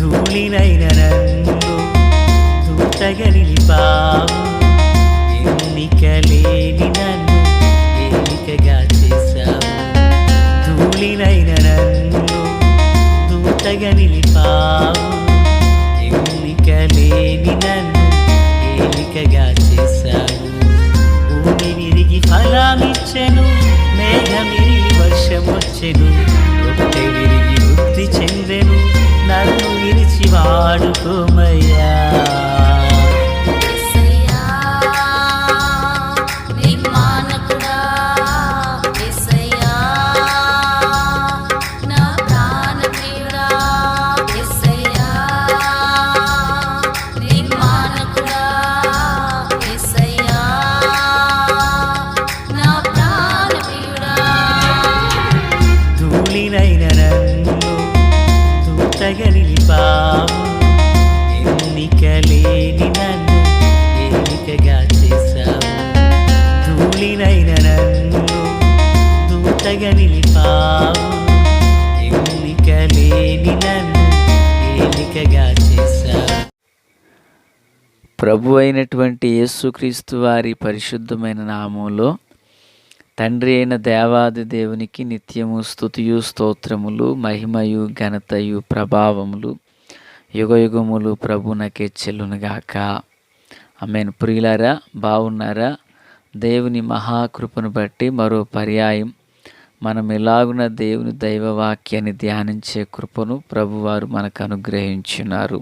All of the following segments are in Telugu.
ధూళినైన నన్ను దూతగా నిలిపావు. ఎన్నికలేని నన్ను ఏలికగా చేశావు. ధూళినైన నన్ను దూతగా నిలిపావు. ఎన్నికలేని నన్ను ఏలికగా చేశావు. భూమి విరిగి ఫలమిచ్చెను, మేఘమిరిగి వర్షమొచ్చెను. రొట్టె విరిగి వృద్ధి చెందెను, నన్ను విరిచి వాడుకోమయ్యా. ధూళినైన నన్ను దూతగా నిలిపావు. ఎన్నికలేని నన్ను ఏలికగా చేశావు. ధూళినైన నన్ను దూతగా నిలిపావు. ఎన్నికలేని నన్ను ఏలికగా చేశావు. ప్రభు అయినటువంటి యేసుక్రీస్తు వారి పరిశుద్ధమైన నామంలో తండ్రి అయిన దేవాది దేవునికి నిత్యము స్తుతియు స్తోత్రములు, మహిమయు ఘనతయు ప్రభావములు యుగయుగములు ప్రభునకే చెల్లునుగాక. ఆమేన్. ప్రియులారా, బాగున్నారా? దేవుని మహాకృపను బట్టి మరో పర్యాయం మనం ఎలాగున దేవుని దైవవాక్యాన్ని ధ్యానించే కృపను ప్రభువారు మనకు అనుగ్రహించున్నారు.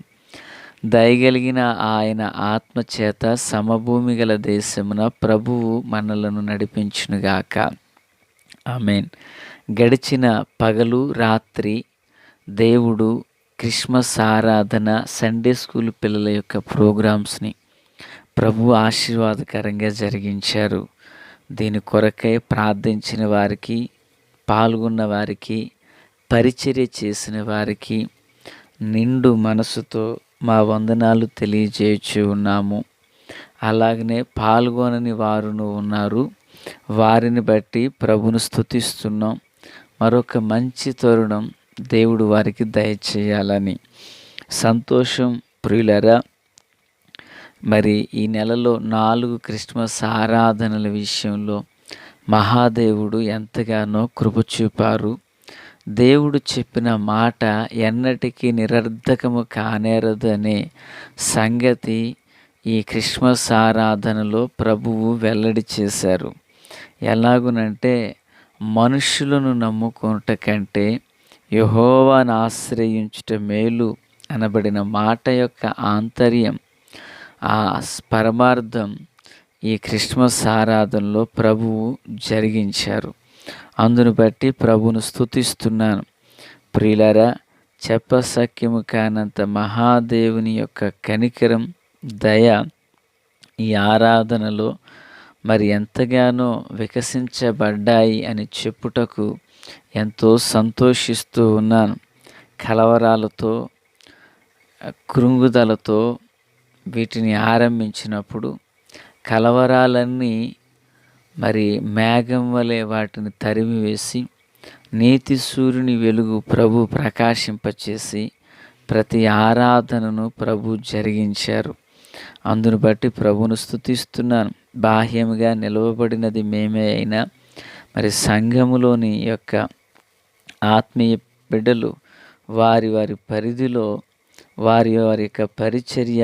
దయగలిగిన ఆయన ఆత్మచేత సమభూమి గల దేశమున ప్రభువు మనలను నడిపించునుగాక. ఆమేన్. గడిచిన పగలు రాత్రి దేవుడు క్రిస్మస్ ఆరాధన, సండే స్కూల్ పిల్లల యొక్క ప్రోగ్రామ్స్ని ప్రభు ఆశీర్వాదకరంగా జరిగించారు. దీని కొరకై ప్రార్థించిన వారికి, పాల్గొన్న వారికి, పరిచర్య చేసిన వారికి నిండు మనసుతో మా వందనాలు తెలియజేయచ్చు ఉన్నాము. అలాగనే పాల్గొనని వారును ఉన్నారు. వారిని బట్టి ప్రభును స్తుతిస్తున్నాం. మరొక మంచి తరుణం దేవుడు వారికి దయచేయాలని. సంతోషం ప్రియులరా. మరి ఈ నెలలో 4 క్రిస్మస్ ఆరాధనల విషయంలో మహాదేవుడు ఎంతగానో కృప చూపారు. దేవుడు చెప్పిన మాట ఎన్నటికీ నిరర్ధకము కానేరదు అనే సంగతి ఈ క్రిస్మస్ ఆరాధనలో ప్రభువు వెల్లడి చేశారు. ఎలాగునంటే, మనుషులను నమ్ముకొనుట కంటే యెహోవాను ఆశ్రయించుట మేలు అనబడిన మాట యొక్క ఆంతర్యం, ఆ పరమార్థం ఈ క్రిస్మస్ ఆరాధనలో ప్రభువు జరిగించారు. అందును బట్టి ప్రభువును స్తుతిస్తున్నాను. ప్రియులారా, చెప్పసఖ్యము కానంత మహాదేవుని యొక్క కనికరం, దయ ఈ ఆరాధనలో మరి ఎంతగానో వికసించబడ్డాయి అని చెప్పుటకు ఎంతో సంతోషిస్తూ ఉన్నాను. కలవరాలతో, కృంగుదలతో వీటిని ఆరంభించినప్పుడు కలవరాలన్నీ మరి మేఘం వలె వాటిని తరిమివేసి నీతి సూర్యుని వెలుగు ప్రభు ప్రకాశింపచేసి ప్రతి ఆరాధనను ప్రభు జరిగించారు. అందును బట్టి ప్రభును స్తుతిస్తున్నాను. బాహ్యముగా నిలవబడినది మేమే అయినా మరి సంఘములోని యొక్క ఆత్మీయ బిడ్డలు వారి వారి పరిధిలో వారి వారి యొక్క పరిచర్య,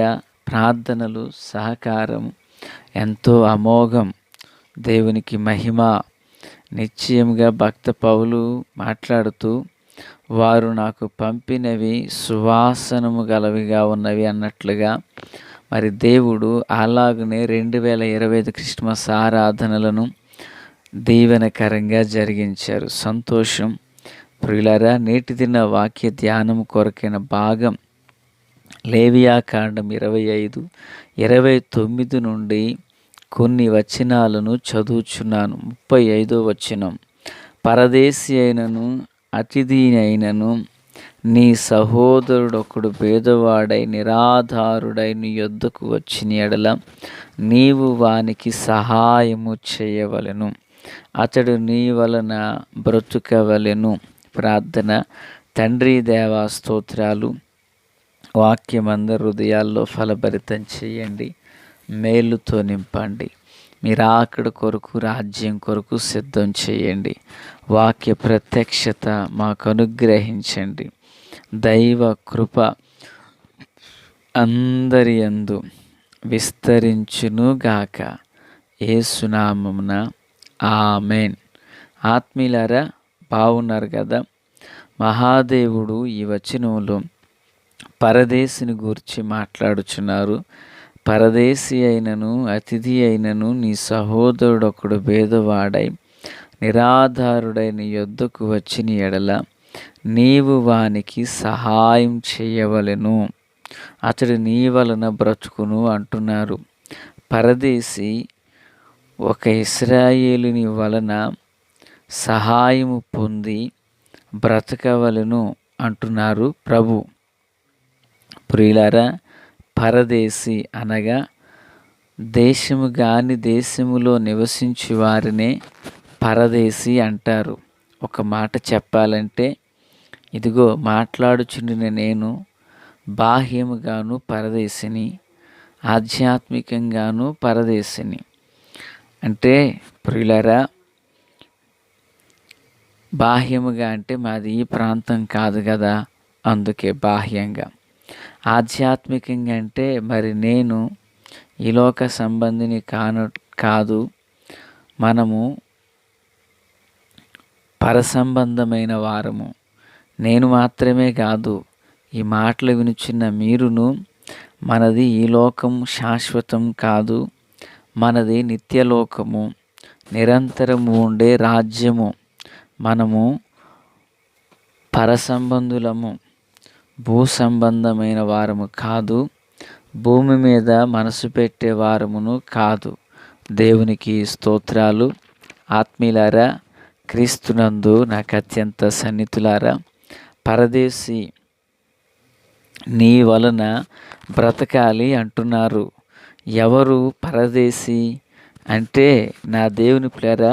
ప్రార్థనలు, సహకారం ఎంతో అమోఘం. దేవునికి మహిమ. నిశ్చయముగా భక్త పౌలు మాట్లాడుతూ, వారు నాకు పంపినవి సువాసనము గలవిగా ఉన్నవి అన్నట్లుగా మరి దేవుడు అలాగనే 2025 క్రిస్మస్ ఆరాధనలను దీవెనకరంగా జరిగించారు. సంతోషం ప్రియులారా. నేటి దిన వాక్య ధ్యానం కొరకైన భాగం లేవియాకాండం 25:29 నుండి కొన్ని వచనాలను చదువుచున్నాను. 35వ వచనం. పరదేశి అయినను అతిథి అయినను నీ సహోదరుడొకడు పేదవాడై నిరాధారుడై నీ యొద్దకు వచ్చిన ఎడల నీవు వానికి సహాయము చేయవలెను, అతడు నీ వలన బ్రతుకవలెను. ప్రార్థన. తండ్రి దేవా స్తోత్రాలు, వాక్యం అందరి హృదయాల్లో ఫలభరితం చేయండి, మేలుతో నింపండి. మీరు ఆకడ కొరకు, రాజ్యం కొరకు సిద్ధం చేయండి. వాక్య ప్రత్యక్షత మాకు అనుగ్రహించండి. దైవ కృప అందరి యందు విస్తరించునుగాక. యేసునామమున ఆమేన్. ఆత్మీయులారా, బాగున్నారు కదా? మహాదేవుడు ఈ వచనంలో పరదేశిని గూర్చి మాట్లాడుచున్నారు. పరదేశి అయినను అతిథి అయినను నీ సహోదరుడొకడు భేదవాడై నిరాధారుడై నీ యొద్దకు వచ్చిన ఎడల నీవు వానికి సహాయం చేయవలెను, అతడు నీ వలన బ్రతుకును అంటున్నారు. పరదేశి ఒక ఇశ్రాయేలుని వలన సహాయము పొంది బ్రతకవలెను అంటున్నారు ప్రభు. ప్రియులారా, పరదేశి అనగా దేశము గాని దేశములో నివసించు వారినే పరదేశి అంటారు. ఒక మాట చెప్పాలంటే, ఇదిగో మాట్లాడుచుండిన నేను బాహ్యముగాను పరదేశిని, ఆధ్యాత్మికంగాను పరదేశిని. అంటే ప్రియులారా, బాహ్యముగా అంటే మాది ఈ ప్రాంతం కాదు కదా, అందుకే బాహ్యంగా. ఆధ్యాత్మికంగా అంటే మరి నేను ఈ లోక సంబంధిని కాదు, మనము పరసంబంధమైన వారము. నేను మాత్రమే కాదు, ఈ మాటలు వినుచున్న మీరును మనది ఈ లోకం శాశ్వతం కాదు, మనది నిత్యలోకము, నిరంతరము ఉండే రాజ్యము. మనము పరసంబంధులము, భూ సంబంధమైన వారము కాదు, భూమి మీద మనసు పెట్టే వారమును కాదు. దేవునికి స్తోత్రాలు. ఆత్మీయులారా, క్రీస్తునందు నాకు అత్యంత సన్నిహితులారా, పరదేశి నీ వలన బ్రతకాలి అంటున్నారు. ఎవరు పరదేశి అంటే, నా దేవుని ప్రియులారా,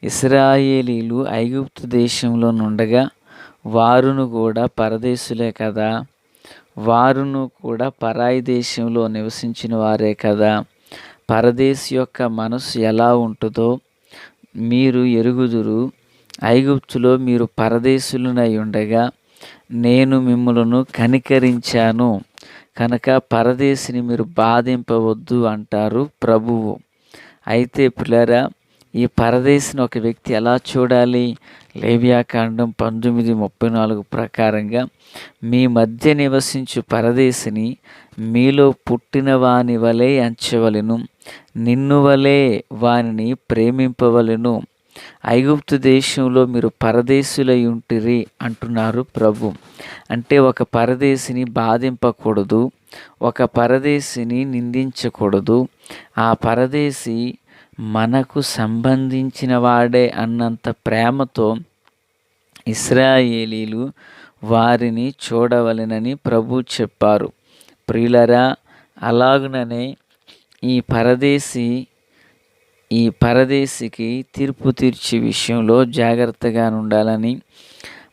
ఇశ్రాయేలీలు ఐగుప్తు దేశంలో నుండగా వారును కూడా పరదేశులే కదా, వారును కూడా పరాయి దేశంలో నివసించిన వారే కదా. పరదేశి యొక్క మనసు ఎలా ఉంటుందో మీరు ఎరుగుదురు. ఐగుప్తులో మీరు పరదేశులనై ఉండగా నేను మిమ్ములను కనికరించాను కనుక పరదేశిని మీరు బాధింపవద్దు అంటారు ప్రభువు. అయితే ప్రియులారా, ఈ పరదేశిని ఒక వ్యక్తి ఎలా చూడాలి? లేవియాకాండం 19:34 ప్రకారంగా, మీ మధ్య నివసించు పరదేశిని మీలో పుట్టిన వాని వలె ఎంచవలెను, నిన్ను వలె వానిని ప్రేమింపవలెను. ఐగుప్తు దేశంలో మీరు పరదేశులై ఉంటిరి అంటున్నారు ప్రభు. అంటే ఒక పరదేశిని బాధింపకూడదు, ఒక పరదేశిని నిందించకూడదు. ఆ పరదేశి మనకు సంబంధించిన వాడే అన్నంత ప్రేమతో ఇశ్రాయేలీలు వారిని చూడవలెనని ప్రభు చెప్పారు. ప్రియులరా, అలాగుననే ఈ పరదేశికి తీర్పు తీర్చే విషయంలో జాగ్రత్తగా ఉండాలని,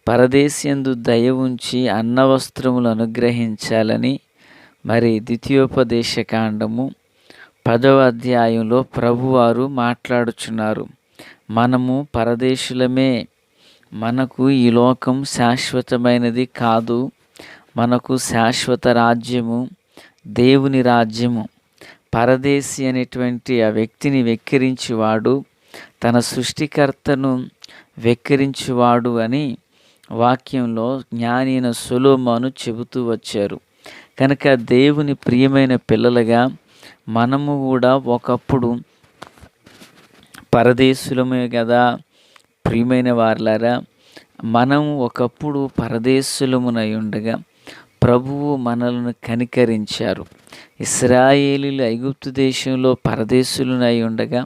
పరదేశియందు దయ ఉంచి అన్నవస్త్రములు అనుగ్రహించాలని మరి ద్వితీయోపదేశకాండము 10వ అధ్యాయంలో ప్రభువారు మాట్లాడుచున్నారు. మనము పరదేశులమే, మనకు ఈ లోకం శాశ్వతమైనది కాదు, మనకు శాశ్వత రాజ్యము దేవుని రాజ్యము. పరదేశి అనేటువంటి ఆ వ్యక్తిని వెక్కిరించువాడు తన సృష్టికర్తను వెక్కిరించువాడు అని వాక్యంలో జ్ఞాని అయిన సొలొమోను చెబుతూ వచ్చారు. కనుక దేవుని ప్రియమైన పిల్లలుగా మనము కూడా ఒకప్పుడు పరదేశులమే కదా. ప్రియమైన వారలారా, మనము ఒకప్పుడు పరదేశులమునై ఉండగా ప్రభువు మనలను కనికరించారు. ఇశ్రాయేలీలు ఐగుప్తు దేశంలో పరదేశులనై ఉండగా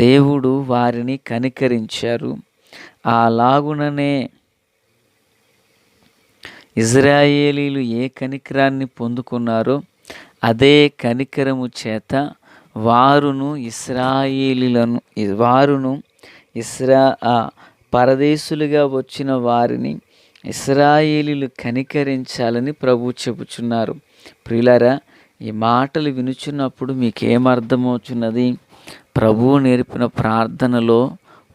దేవుడు వారిని కనికరించారు. అలాగుననే ఇశ్రాయేలీలు ఏ కనికరాన్ని పొందుకున్నారో అదే కనికరము చేత పరదేశులుగా వచ్చిన వారిని ఇశ్రాయేలీయులు కనికరించాలని ప్రభువు చెబుచున్నారు. ప్రియులారా, ఈ మాటలు వినుచున్నప్పుడు మీకేమర్థమవుతున్నది? ప్రభువు నేర్పిన ప్రార్థనలో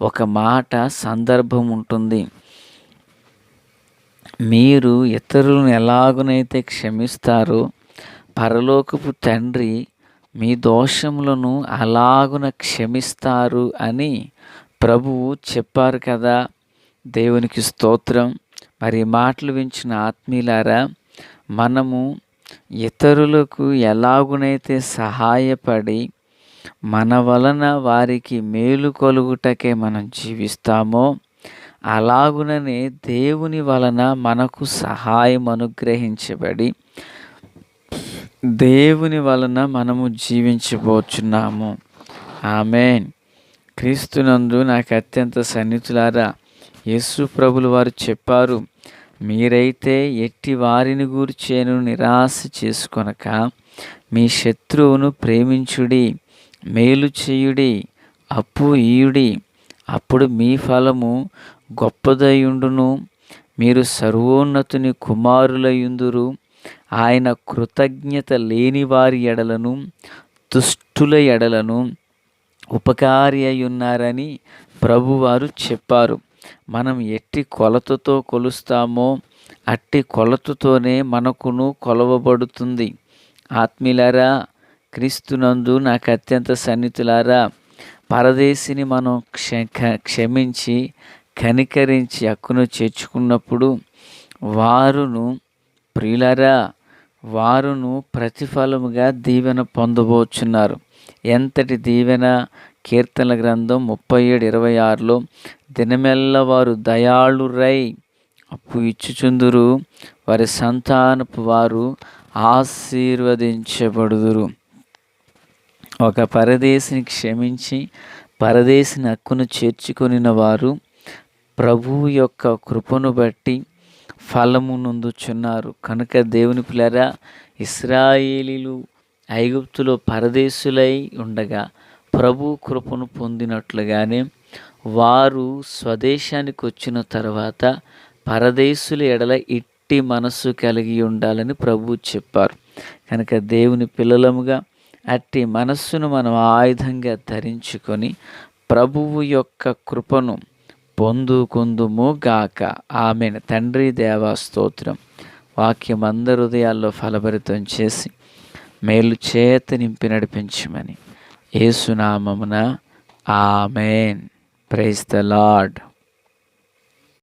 ఒక మాట సందర్భం ఉంటుంది. మీరు ఇతరులను ఎలాగునైతే క్షమిస్తారో పరలోకపు తండ్రి మీ దోషములను అలాగున క్షమిస్తారు అని ప్రభువు చెప్పారు కదా. దేవునికి స్తోత్రం. మరి మాటలు వించిన ఆత్మీయులారా, మనము ఇతరులకు ఎలాగునైతే సహాయపడి మన వలన వారికి మేలు కలుగుటకే మనం జీవిస్తామో అలాగుననే దేవుని వలన మనకు సహాయం అనుగ్రహించబడి దేవుని వలన మనము జీవించబోచున్నాము. ఆమేన్. క్రీస్తునందు నాకు అత్యంత సన్నిహితులారా, యేసు ప్రభులు వారు చెప్పారు, మీరైతే ఎట్టి వారిని గూర్చేను నిరాశ చేసుకొనక మీ శత్రువును ప్రేమించుడి, మేలు చేయుడి, అప్పు ఇయుడి, అప్పుడు మీ ఫలము గొప్పదయుండును, మీరు సర్వోన్నతుని కుమారులయుందురు. ఆయన కృతజ్ఞత లేని వారి ఎడలను దుష్టుల ఎడలను ఉపకారి అయ్యున్నారని ప్రభువారు చెప్పారు. మనం ఎట్టి కొలతతో కొలుస్తామో అట్టి కొలతతోనే మనకును కొలవబడుతుంది. ఆత్మీయులారా, క్రీస్తునందు నాకు అత్యంత సన్నిహితులారా, పరదేశిని మనం క్షమించి కనికరించి హక్కును చేర్చుకున్నప్పుడు వారును ప్రతిఫలముగా దీవెన పొందబోచున్నారు. ఎంతటి దీవెన! కీర్తనల గ్రంథం 37:26లో దినమెల్ల వారు దయాళురై అప్పు ఇచ్చుచుందురు, వారి సంతానపు వారు ఆశీర్వదించబడుదురు. ఒక పరదేశిని క్షమించి పరదేశిని హక్కును చేర్చుకొనిన వారు ప్రభువు యొక్క కృపను బట్టి ఫలము నొందుచున్నారు. కనుక దేవుని పిల్లరా, ఇశ్రాయేలీలు ఐగుప్తులో పరదేశులై ఉండగా ప్రభు కృపను పొందినట్లుగానే వారు స్వదేశానికి వచ్చిన తర్వాత పరదేశుల ఎడల ఇట్టి మనస్సు కలిగి ఉండాలని ప్రభువు చెప్పారు. కనుక దేవుని పిల్లలముగా అట్టి మనస్సును మనం ఆయుధంగా ధరించుకొని ప్రభువు యొక్క కృపను పొందుకుందుము గాక. ఆమేన్. తండ్రి దేవా స్తోత్రం. వాక్యం అందరి హృదయాల్లో ఫలభరితం చేసి మేలు చేత నింపి నడిపించమని యేసు నామమున ఆమేన్. Praise the lord.